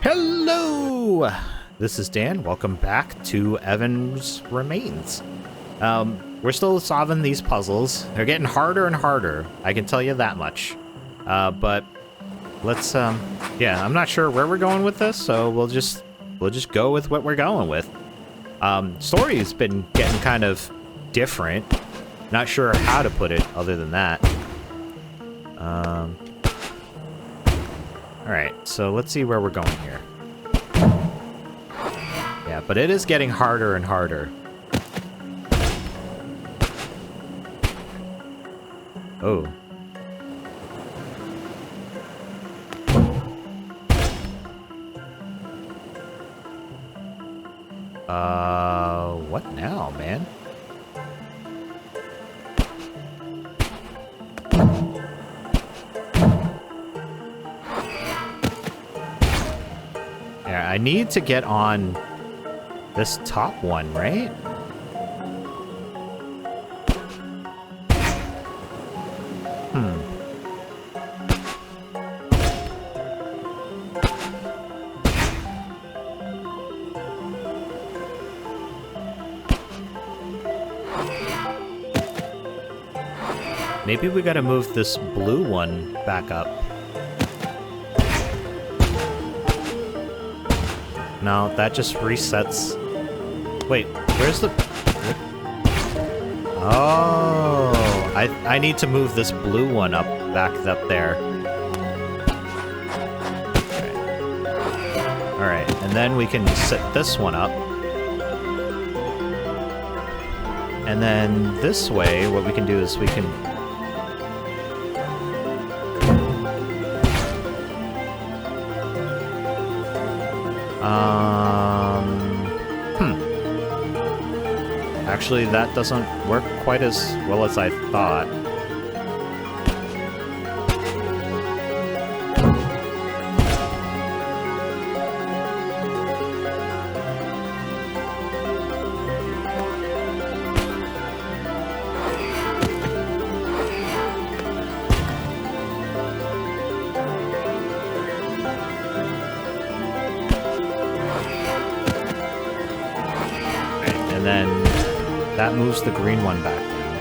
Hello! This is Dan. Welcome back to Evan's Remains. We're still solving these puzzles. They're getting harder and harder. I can tell you that much. But let's, yeah, I'm not sure where we're going with this, so we'll just go with what we're going with. Story's been getting kind of different. Not sure how to put it other than that. Alright, so let's see where we're going here. Yeah, but it is getting harder and harder. Oh. What now, man? Yeah, I need to get on this top one, right? Maybe we gotta move this blue one back up. No, that just resets. Wait, where's the... Oh, I need to move this blue one back up there. Alright, and then we can set this one up. And then this way, what we can do is we can... Actually, that doesn't work quite as well as I thought. And then that moves the green one back down.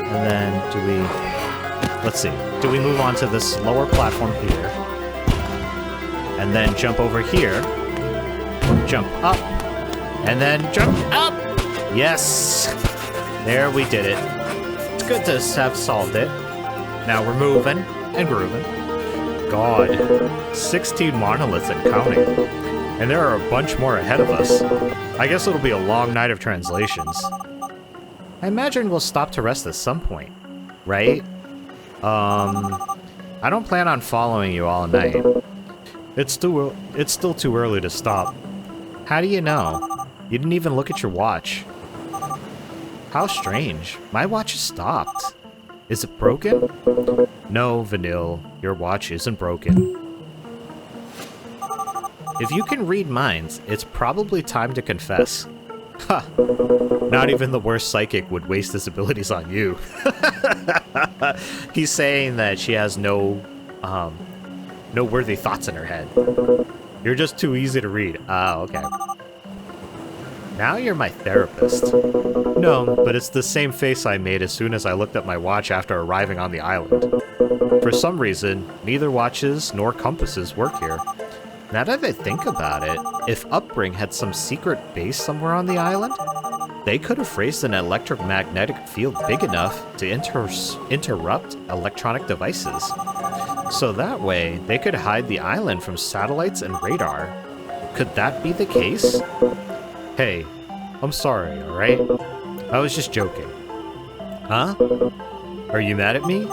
And then do we... Let's see. Do we move on to this lower platform here? And then jump over here. Jump up. And then jump up! Yes! There, we did it. It's good to have solved it. Now we're moving and grooving. God, 16 monoliths and counting. And there are a bunch more ahead of us. I guess it'll be a long night of translations. I imagine we'll stop to rest at some point, right? I don't plan on following you all night. It's still too early to stop. How do you know? You didn't even look at your watch. How strange. My watch has stopped. Is it broken? No, Vanille, your watch isn't broken. If you can read minds, it's probably time to confess. Ha! Not even the worst psychic would waste his abilities on you. He's saying that she has no worthy thoughts in her head. You're just too easy to read. Ah, okay. Now you're my therapist. No, but it's the same face I made as soon as I looked at my watch after arriving on the island. For some reason, neither watches nor compasses work here. Now that I think about it, if Upbring had some secret base somewhere on the island, they could have raised an electromagnetic field big enough to interrupt electronic devices. So that way, they could hide the island from satellites and radar. Could that be the case? Hey, I'm sorry, alright? I was just joking. Huh? Are you mad at me?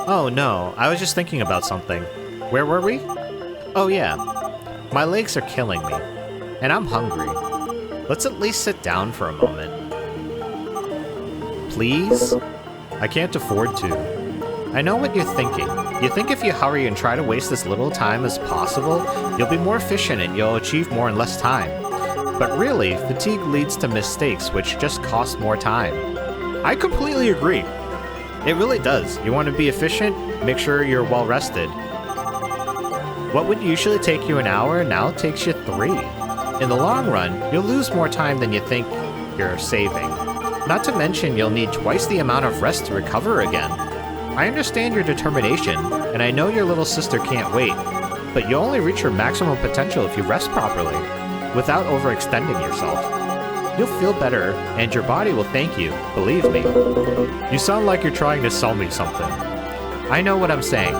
Oh no, I was just thinking about something. Where were we? Oh yeah. My legs are killing me. And I'm hungry. Let's at least sit down for a moment. Please? I can't afford to. I know what you're thinking. You think if you hurry and try to waste as little time as possible, you'll be more efficient and you'll achieve more in less time. But really, fatigue leads to mistakes, which just cost more time. I completely agree. It really does. You want to be efficient? Make sure you're well rested. What would usually take you an hour now takes you 3. In the long run, you'll lose more time than you think you're saving. Not to mention, you'll need twice the amount of rest to recover again. I understand your determination, and I know your little sister can't wait, but you'll only reach your maximum potential if you rest properly, without overextending yourself. You'll feel better, and your body will thank you, believe me. You sound like you're trying to sell me something. I know what I'm saying.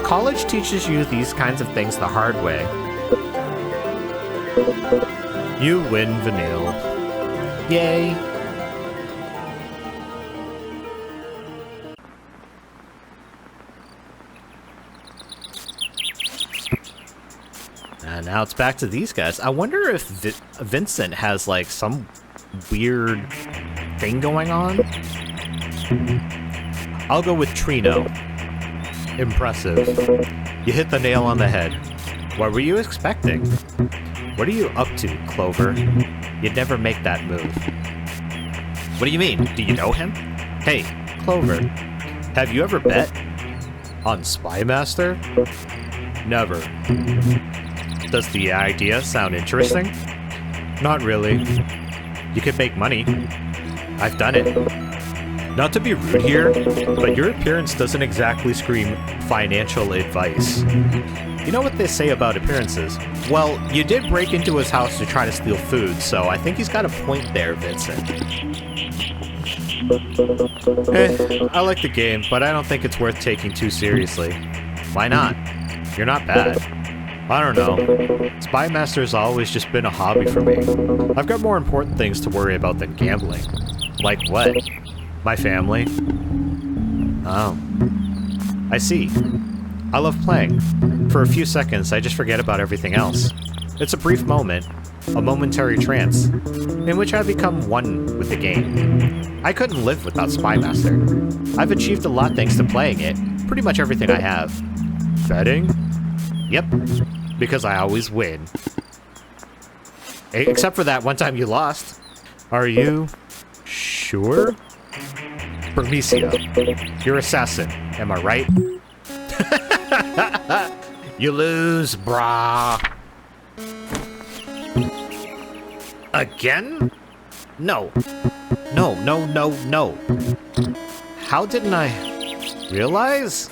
College teaches you these kinds of things the hard way. You win, Vanille. Yay! And now it's back to these guys. I wonder if Vincent has, like, some weird thing going on. I'll go with Trino. Impressive. You hit the nail on the head. What were you expecting? What are you up to, Clover? You'd never make that move. What do you mean? Do you know him? Hey, Clover, have you ever bet on Spy Master? Never. Does the idea sound interesting? Not really. You could make money. I've done it. Not to be rude here, but your appearance doesn't exactly scream financial advice. You know what they say about appearances? Well, you did break into his house to try to steal food, so I think he's got a point there, Vincent. I like the game, but I don't think it's worth taking too seriously. Why not? You're not bad. I don't know. Spy Master's always just been a hobby for me. I've got more important things to worry about than gambling. Like what? My family? Oh. I see. I love playing. For a few seconds, I just forget about everything else. It's a brief moment, a momentary trance, in which I become one with the game. I couldn't live without Spy Master. I've achieved a lot thanks to playing it. Pretty much everything I have. Betting? Yep. Because I always win. Except for that one time you lost. Are you sure? Bermesia, you're assassin, am I right? You lose, brah. Again? No. No. How didn't I realize?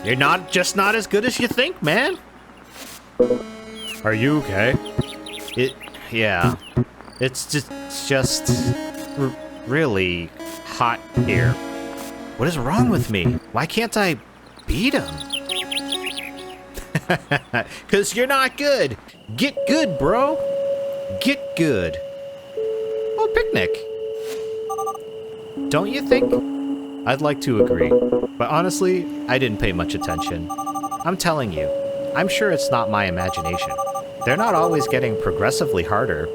You're not as good as you think, man. Are you okay? Yeah. It's just really hot here. What is wrong with me? Why can't I beat him? 'Cause you're not good. Get good, bro. Get good. Oh, picnic. Don't you think? I'd like to agree. But honestly, I didn't pay much attention. I'm telling you, I'm sure it's not my imagination. They're not always getting progressively harder.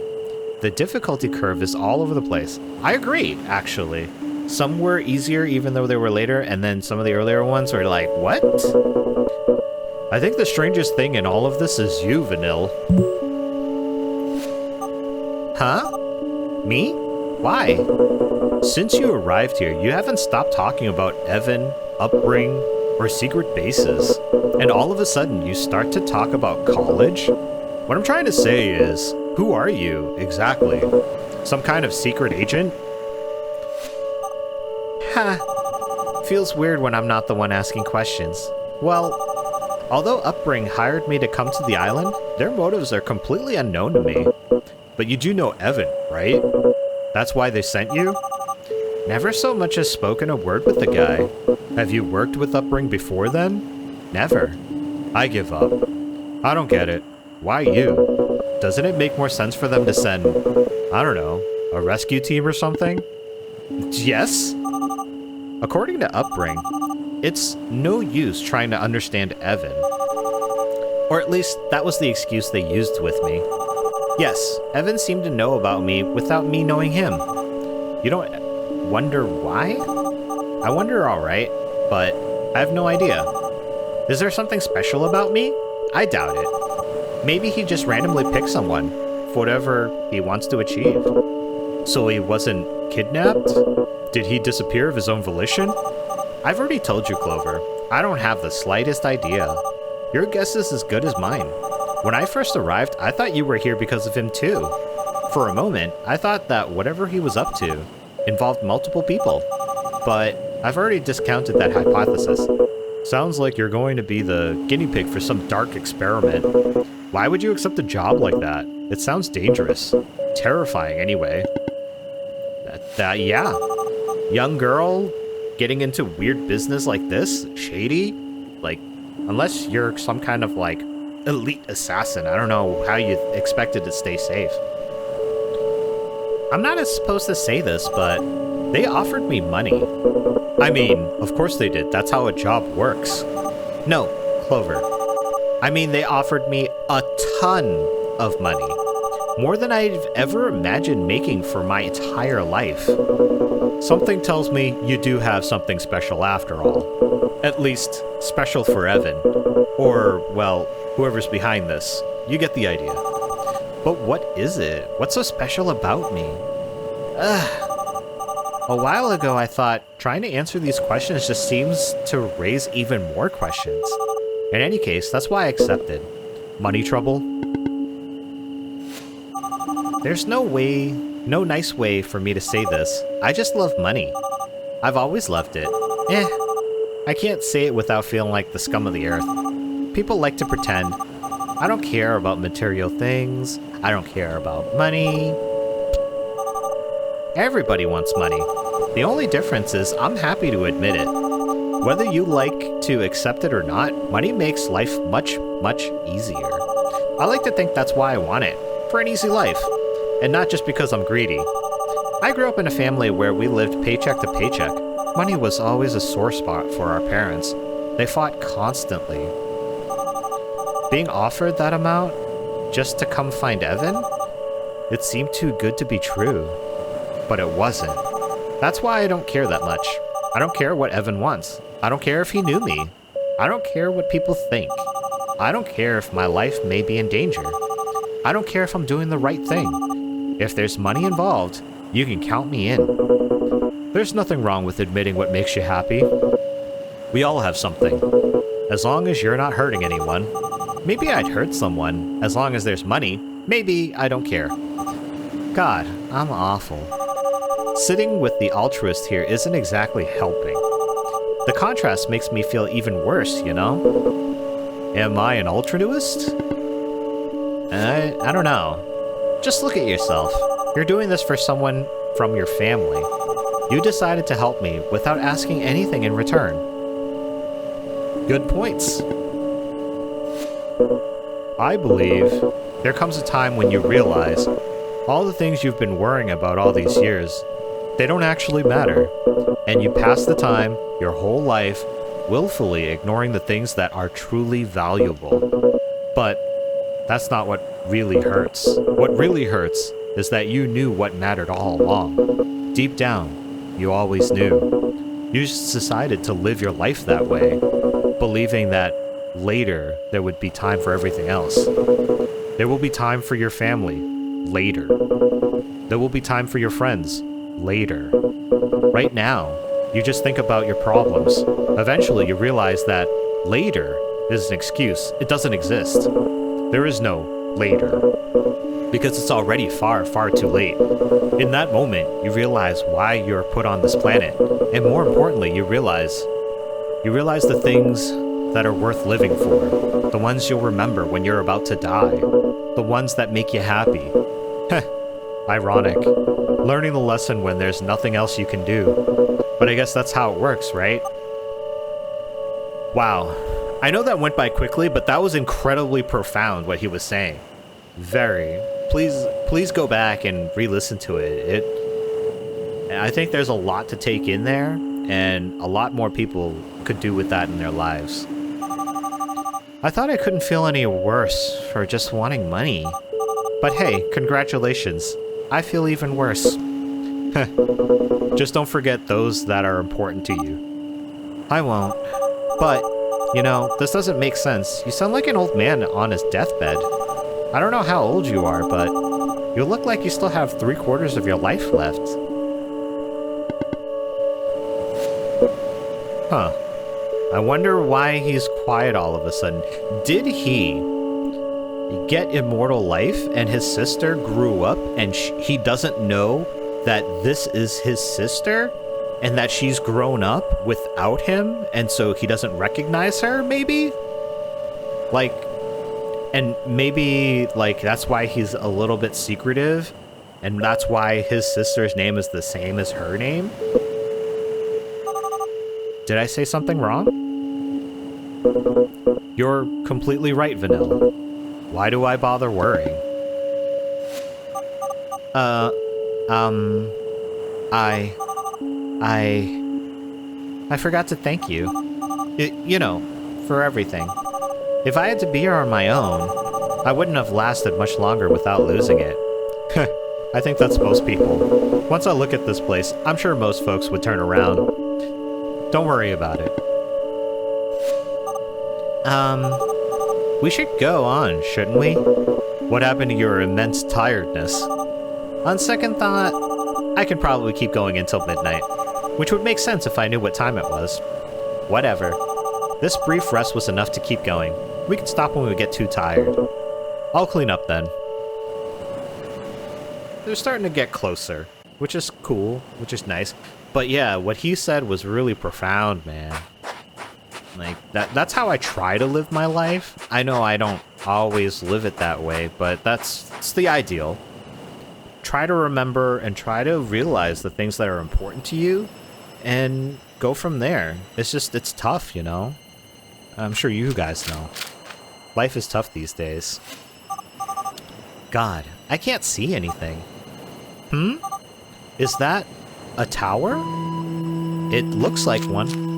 The difficulty curve is all over the place. I agree, actually. Some were easier even though they were later, and then some of the earlier ones were like, what? I think the strangest thing in all of this is you, Vanille. Huh? Me? Why? Since you arrived here, you haven't stopped talking about Evan, Upbring, or secret bases. And all of a sudden, you start to talk about college? What I'm trying to say is, who are you, exactly? Some kind of secret agent? Ha! Feels weird when I'm not the one asking questions. Well, although Upbring hired me to come to the island, their motives are completely unknown to me. But you do know Evan, right? That's why they sent you? Never so much as spoken a word with the guy. Have you worked with Upbring before then? Never. I give up. I don't get it. Why you? Doesn't it make more sense for them to send, I don't know, a rescue team or something? Yes? According to Upbring, it's no use trying to understand Evan. Or at least, that was the excuse they used with me. Yes, Evan seemed to know about me without me knowing him. You don't wonder why? I wonder alright, but I have no idea. Is there something special about me? I doubt it. Maybe he just randomly picked someone for whatever he wants to achieve. So he wasn't kidnapped? Did he disappear of his own volition? I've already told you, Clover. I don't have the slightest idea. Your guess is as good as mine. When I first arrived, I thought you were here because of him too. For a moment, I thought that whatever he was up to involved multiple people. But I've already discounted that hypothesis. Sounds like you're going to be the guinea pig for some dark experiment. Why would you accept a job like that? It sounds dangerous. Terrifying, anyway. Yeah. Young girl getting into weird business like this? Shady? Like, unless you're some kind of, like, elite assassin, I don't know how you expected to stay safe. I'm not supposed to say this, but they offered me money. I mean, of course they did. That's how a job works. No, Clover. I mean, they offered me a ton of money. More than I've ever imagined making for my entire life. Something tells me you do have something special after all. At least, special for Evan. Or, well, whoever's behind this. You get the idea. But what is it? What's so special about me? A while ago I thought trying to answer these questions just seems to raise even more questions. In any case, that's why I accepted. Money trouble? There's no nice way for me to say this. I just love money. I've always loved it. I can't say it without feeling like the scum of the earth. People like to pretend. I don't care about material things. I don't care about money. Everybody wants money. The only difference is I'm happy to admit it. Whether you like to accept it or not, money makes life much, much easier. I like to think that's why I want it. For an easy life. And not just because I'm greedy. I grew up in a family where we lived paycheck to paycheck. Money was always a sore spot for our parents. They fought constantly. Being offered that amount just to come find Evan? It seemed too good to be true. But it wasn't. That's why I don't care that much. I don't care what Evan wants. I don't care if he knew me. I don't care what people think. I don't care if my life may be in danger. I don't care if I'm doing the right thing. If there's money involved, you can count me in. There's nothing wrong with admitting what makes you happy. We all have something. As long as you're not hurting anyone. Maybe I'd hurt someone. As long as there's money, maybe I don't care. God, I'm awful. Sitting with the altruist here isn't exactly helping. The contrast makes me feel even worse, you know? Am I an altruist? I don't know. Just look at yourself. You're doing this for someone from your family. You decided to help me without asking anything in return. Good points. I believe there comes a time when you realize all the things you've been worrying about all these years, they don't actually matter, and you pass the time, your whole life, willfully ignoring the things that are truly valuable. But that's not what really hurts. What really hurts is that you knew what mattered all along. Deep down, you always knew. You just decided to live your life that way, believing that later there would be time for everything else. There will be time for your family. Later. There will be time for your friends. Later. Right now, you just think about your problems. Eventually, you realize that later is an excuse. It doesn't exist. There is no later. Because it's already far, far too late. In that moment, you realize why you're put on this planet. And more importantly, you realize the things that are worth living for. The ones you'll remember when you're about to die. The ones that make you happy. Ironic. Learning the lesson when there's nothing else you can do. But I guess that's how it works, right? Wow. I know that went by quickly, but that was incredibly profound what he was saying. Very. Please go back and re-listen to it. I think there's a lot to take in there, and a lot more people could do with that in their lives. I thought I couldn't feel any worse for just wanting money. But hey, congratulations. I feel even worse. Just don't forget those that are important to you. I won't. But, you know, this doesn't make sense. You sound like an old man on his deathbed. I don't know how old you are, but you look like you still have 3/4 of your life left. Huh. I wonder why he's quiet all of a sudden. Did he get immortal life and his sister grew up and he doesn't know that this is his sister and that she's grown up without him and so he doesn't recognize her, maybe? Like, and maybe, like, that's why he's a little bit secretive and that's why his sister's name is the same as her name? Did I say something wrong? You're completely right, Vanilla. Why do I bother worrying? I forgot to thank you. You know, for everything. If I had to be here on my own, I wouldn't have lasted much longer without losing it. I think that's most people. Once I look at this place, I'm sure most folks would turn around. Don't worry about it. We should go on, shouldn't we? What happened to your immense tiredness? On second thought, I could probably keep going until midnight, which would make sense if I knew what time it was. Whatever. This brief rest was enough to keep going. We can stop when we get too tired. I'll clean up then. They're starting to get closer, which is cool, which is nice. But yeah, what he said was really profound, man. Like, that's how I try to live my life. I know I don't always live it that way, but it's the ideal. Try to remember and try to realize the things that are important to you and go from there. It's tough, you know? I'm sure you guys know. Life is tough these days. God, I can't see anything. Is that a tower? It looks like one.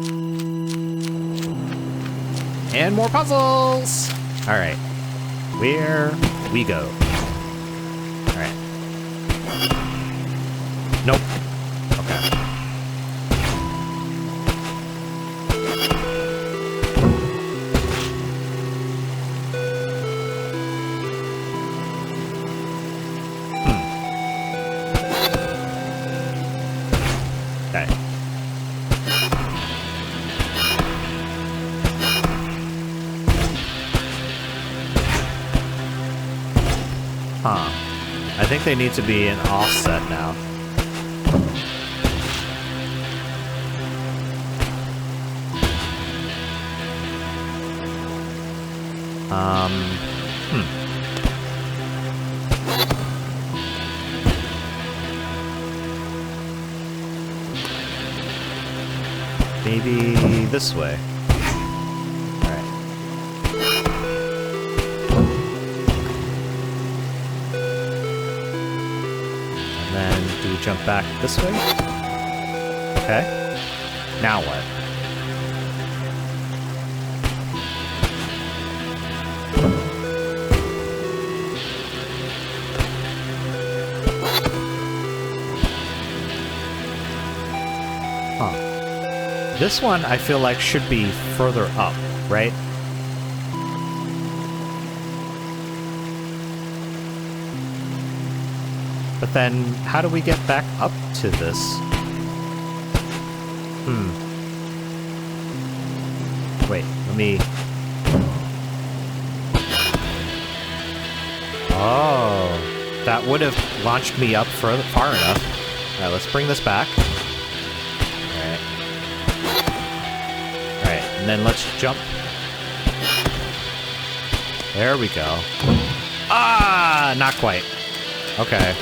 And more puzzles! Alright. Where we go. Alright. Nope. Okay. Okay. Huh. I think they need to be an offset now. Maybe this way. Alright. And then do we jump back this way? Okay. Now what? This one, I feel like, should be further up, right? But then, how do we get back up to this? Wait, let me... Oh, that would have launched me up far enough. Alright, let's bring this back. And then let's jump. There we go. Ah, not quite. Okay.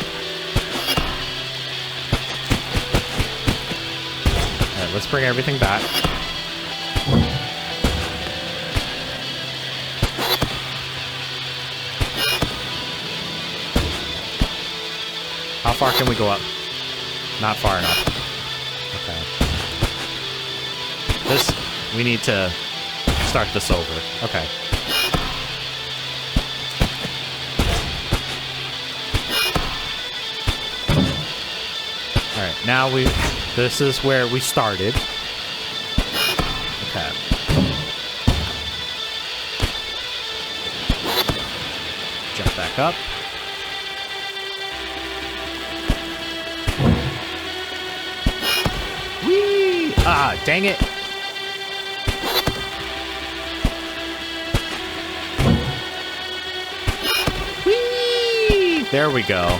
Alright, let's bring everything back. How far can we go up? Not far enough. Okay. We need to start this over. Okay. Alright, now this is where we started. Okay. Jump back back up. Whee! Ah, dang it. Whee! There we go.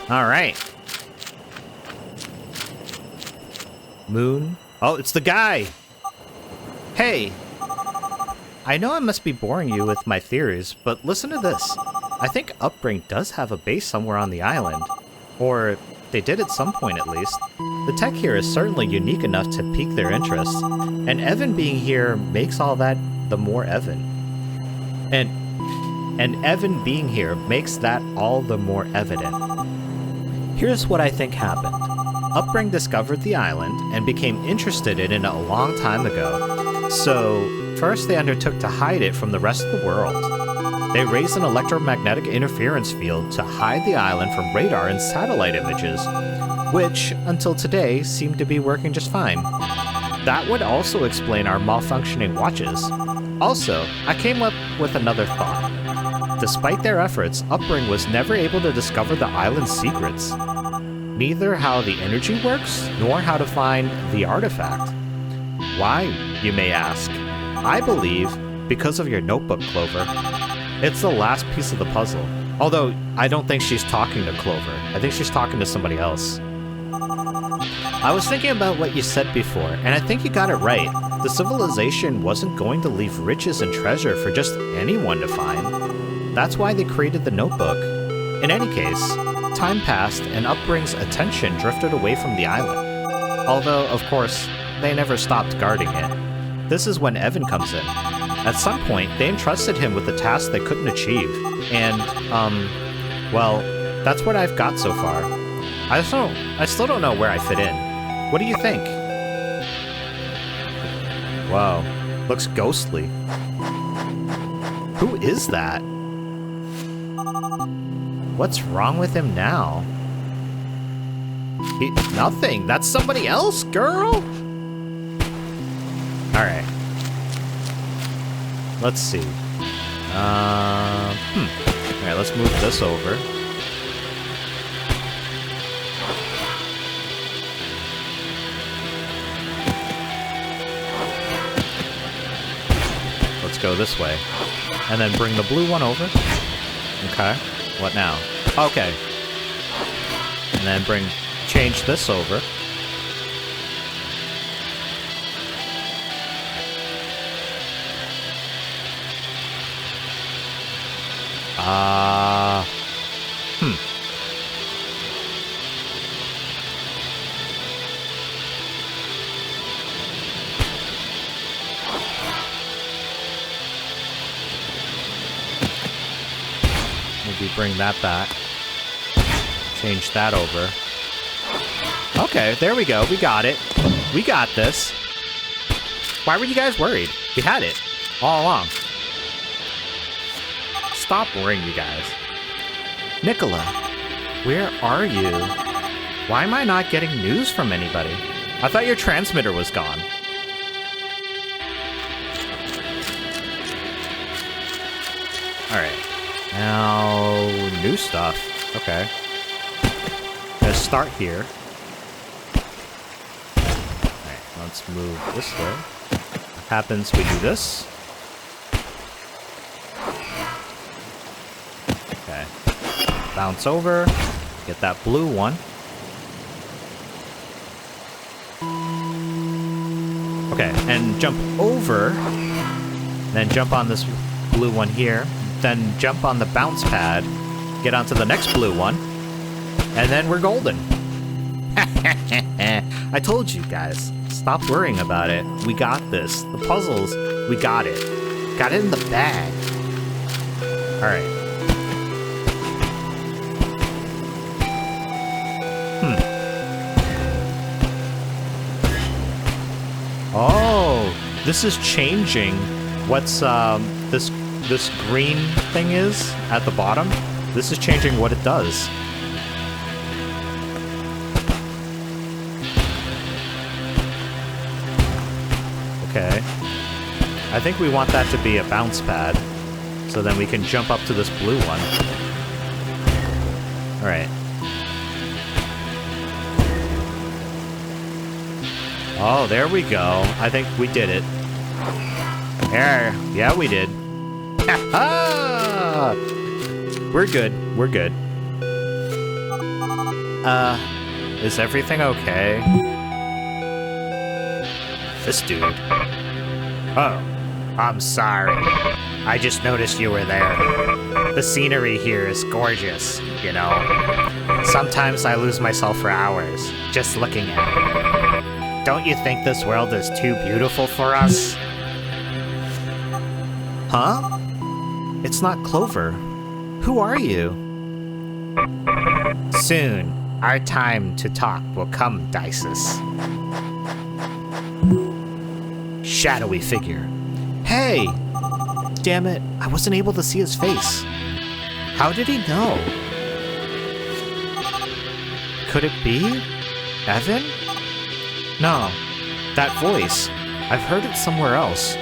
All right. Moon. Oh, it's the guy. Hey. I know I must be boring you with my theories, but listen to this. I think Upbring does have a base somewhere on the island. Or they did at some point at least. The tech here is certainly unique enough to pique their interest, and Evan being here makes all that the more Evan. And Evan being here makes that all the more evident. Here's what I think happened. Upbring discovered the island and became interested in it a long time ago. So, first they undertook to hide it from the rest of the world. They raised an electromagnetic interference field to hide the island from radar and satellite images, which, until today, seem to be working just fine. That would also explain our malfunctioning watches. Also, I came up with another thought. Despite their efforts, Upbring was never able to discover the island's secrets. Neither how the energy works, nor how to find the artifact. Why, you may ask? I believe because of your notebook, Clover. It's the last piece of the puzzle. Although, I don't think she's talking to Clover. I think she's talking to somebody else. I was thinking about what you said before, and I think you got it right. The civilization wasn't going to leave riches and treasure for just anyone to find. That's why they created the notebook. In any case, time passed and Upbring's attention drifted away from the island. Although, of course, they never stopped guarding it. This is when Evan comes in. At some point, they entrusted him with a task they couldn't achieve. And, well, that's what I've got so far. I still don't know where I fit in. What do you think? Wow, looks ghostly. Who is that? What's wrong with him now? Nothing. That's somebody else, girl. All right. Let's see. All right, let's move this over. Let's go this way. And then bring the blue one over. Okay. What now? Okay. And then change this over. Maybe bring that back. Change that over. Okay, there we go. We got it. We got this. Why were you guys worried? We had it all along. Stop worrying, you guys. Nicola, where are you? Why am I not getting news from anybody? I thought your transmitter was gone. Alright. Now, new stuff. Okay. Let's start here. Alright, let's move this way. What happens? We do this. Okay. Bounce over. Get that blue one. Okay, and jump over. Then jump on this blue one here. Then jump on the bounce pad. Get onto the next blue one. And then we're golden. I told you guys. Stop worrying about it. We got this. The puzzles, we got it. Got it in the bag. Alright. Oh, this is changing what's this green thing is at the bottom. This is changing what it does. Okay. I think we want that to be a bounce pad. So then we can jump up to this blue one. Alright. Oh, there we go. I think we did it. There. Yeah, we did. We're good. We're good. Is everything okay? This dude. Oh, I'm sorry. I just noticed you were there. The scenery here is gorgeous, you know. Sometimes I lose myself for hours just looking at it. Don't you think this world is too beautiful for us? Huh? It's not Clover. Who are you? Soon, our time to talk will come, Dysis. Shadowy figure. Hey! Damn it, I wasn't able to see his face. How did he know? Could it be? Evan? No, that voice. I've heard it somewhere else.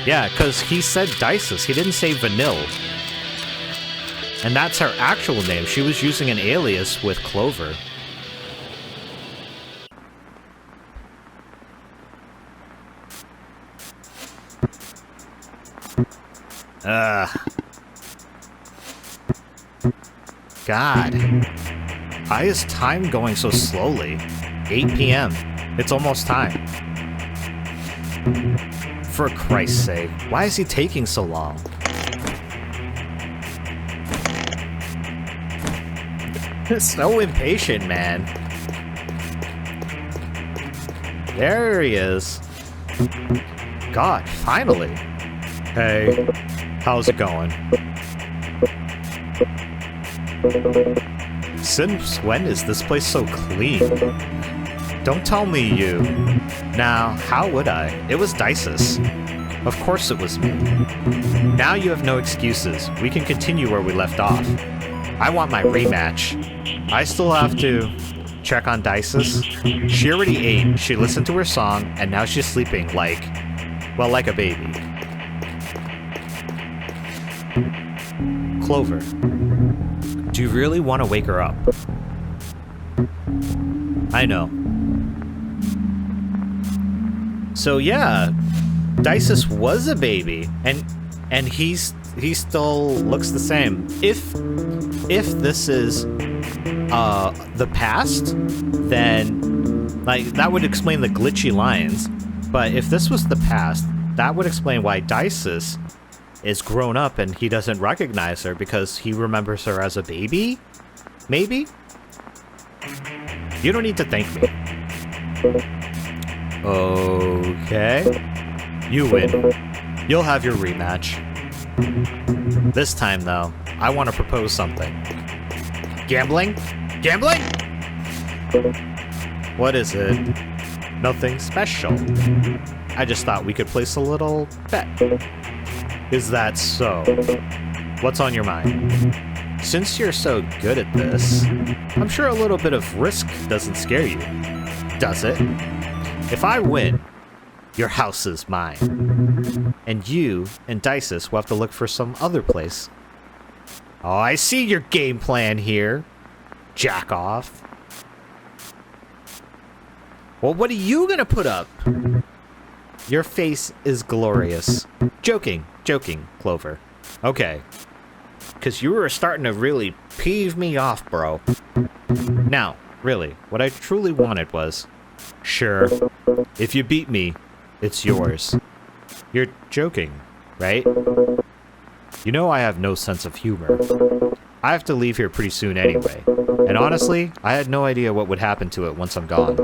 Yeah, because he said Dysis, he didn't say Vanille. And that's her actual name. She was using an alias with Clover. God. Why is time going so slowly? 8 p.m. It's almost time. For Christ's sake, why is he taking so long? So impatient, man. There he is. God, finally. Hey, how's it going? Since when is this place so clean? Don't tell me you. Now, how would I? It was Dysis. Of course it was me. Now you have no excuses. We can continue where we left off. I want my rematch. I still have to check on Dysis. She already ate, she listened to her song, and now she's sleeping like, well, like a baby. Clover, do you really want to wake her up? I know. So yeah, Dysis was a baby, and he still looks the same. If this is the past, then like that would explain the glitchy lines. But if this was the past, that would explain why Dysis is grown up and he doesn't recognize her because he remembers her as a baby? Maybe? You don't need to thank me. Okay. You win. You'll have your rematch. This time, though, I want to propose something. Gambling? Gambling? What is it? Nothing special. I just thought we could place a little bet. Is that so? What's on your mind? Since you're so good at this, I'm sure a little bit of risk doesn't scare you. Does it? If I win, your house is mine. And you and Dysis will have to look for some other place. Oh, I see your game plan here. Jack off. Well, what are you gonna put up? Your face is glorious. Joking, Clover. Okay. Because you were starting to really peeve me off, bro. Now, really, what I truly wanted was... Sure, if you beat me, it's yours. You're joking, right? You know I have no sense of humor. I have to leave here pretty soon anyway. And honestly, I had no idea what would happen to it once I'm gone.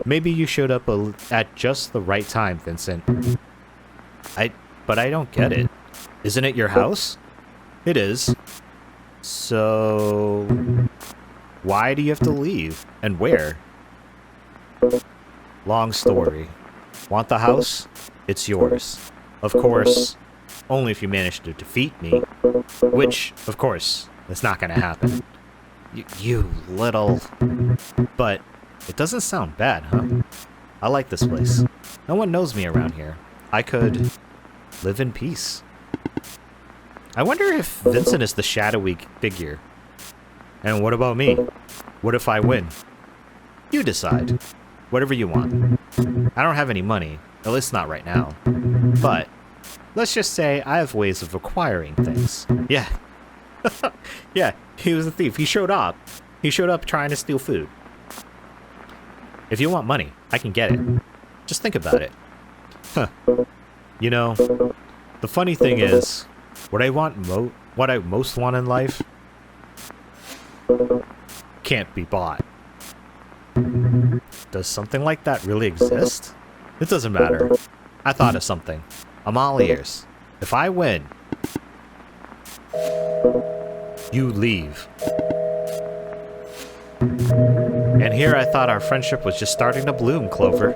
Maybe you showed up at just the right time, Vincent. But I don't get it. Isn't it your house? It is. So... why do you have to leave? And where? Long story. Want the house? It's yours. Of course, only if you manage to defeat me. Which, of course, is not gonna happen. You little... But it doesn't sound bad, huh? I like this place. No one knows me around here. I could... live in peace. I wonder if Vincent is the shadowy figure. And what about me? What if I win? You decide. Whatever you want. I don't have any money, at least not right now. But let's just say I have ways of acquiring things. Yeah. Yeah, he was a thief. He showed up. He showed up trying to steal food. If you want money, I can get it. Just think about it. Huh. You know, the funny thing is, what I most want in life can't be bought. Does something like that really exist? It doesn't matter. I thought of something. I'm all ears. If I win, you leave. And here I thought our friendship was just starting to bloom, Clover.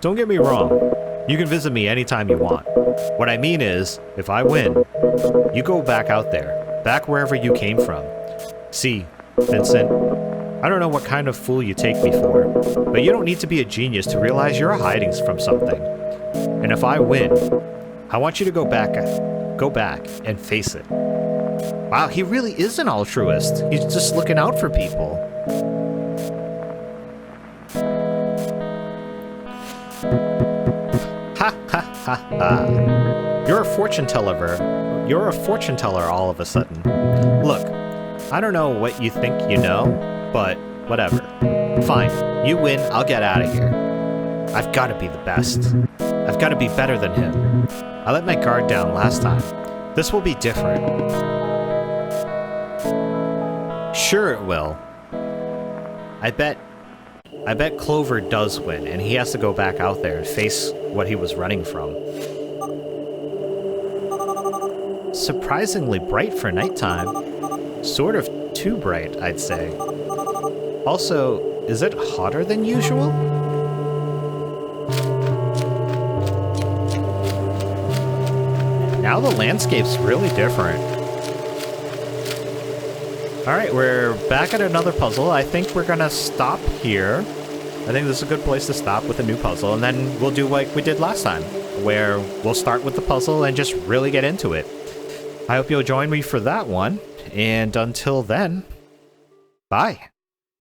Don't get me wrong. You can visit me anytime you want. What I mean is, if I win, you go back out there. Back wherever you came from. See, Vincent, I don't know what kind of fool you take me for, but you don't need to be a genius to realize you're hiding from something. And if I win, I want you to go back and face it. Wow, he really is an altruist. He's just looking out for people. Ha ha ha ha. You're a fortune teller. You're a fortune teller all of a sudden. Look, I don't know what you think you know, but whatever. Fine, you win, I'll get out of here. I've got to be the best. I've got to be better than him. I let my guard down last time. This will be different. Sure it will. I bet Clover does win, and he has to go back out there and face what he was running from. Surprisingly bright for nighttime. Sort of too bright, I'd say. Also, is it hotter than usual? Now the landscape's really different. Alright, we're back at another puzzle. I think we're gonna stop here. I think this is a good place to stop with a new puzzle, and then we'll do like we did last time, where we'll start with the puzzle and just really get into it. I hope you'll join me for that one, and until then, bye.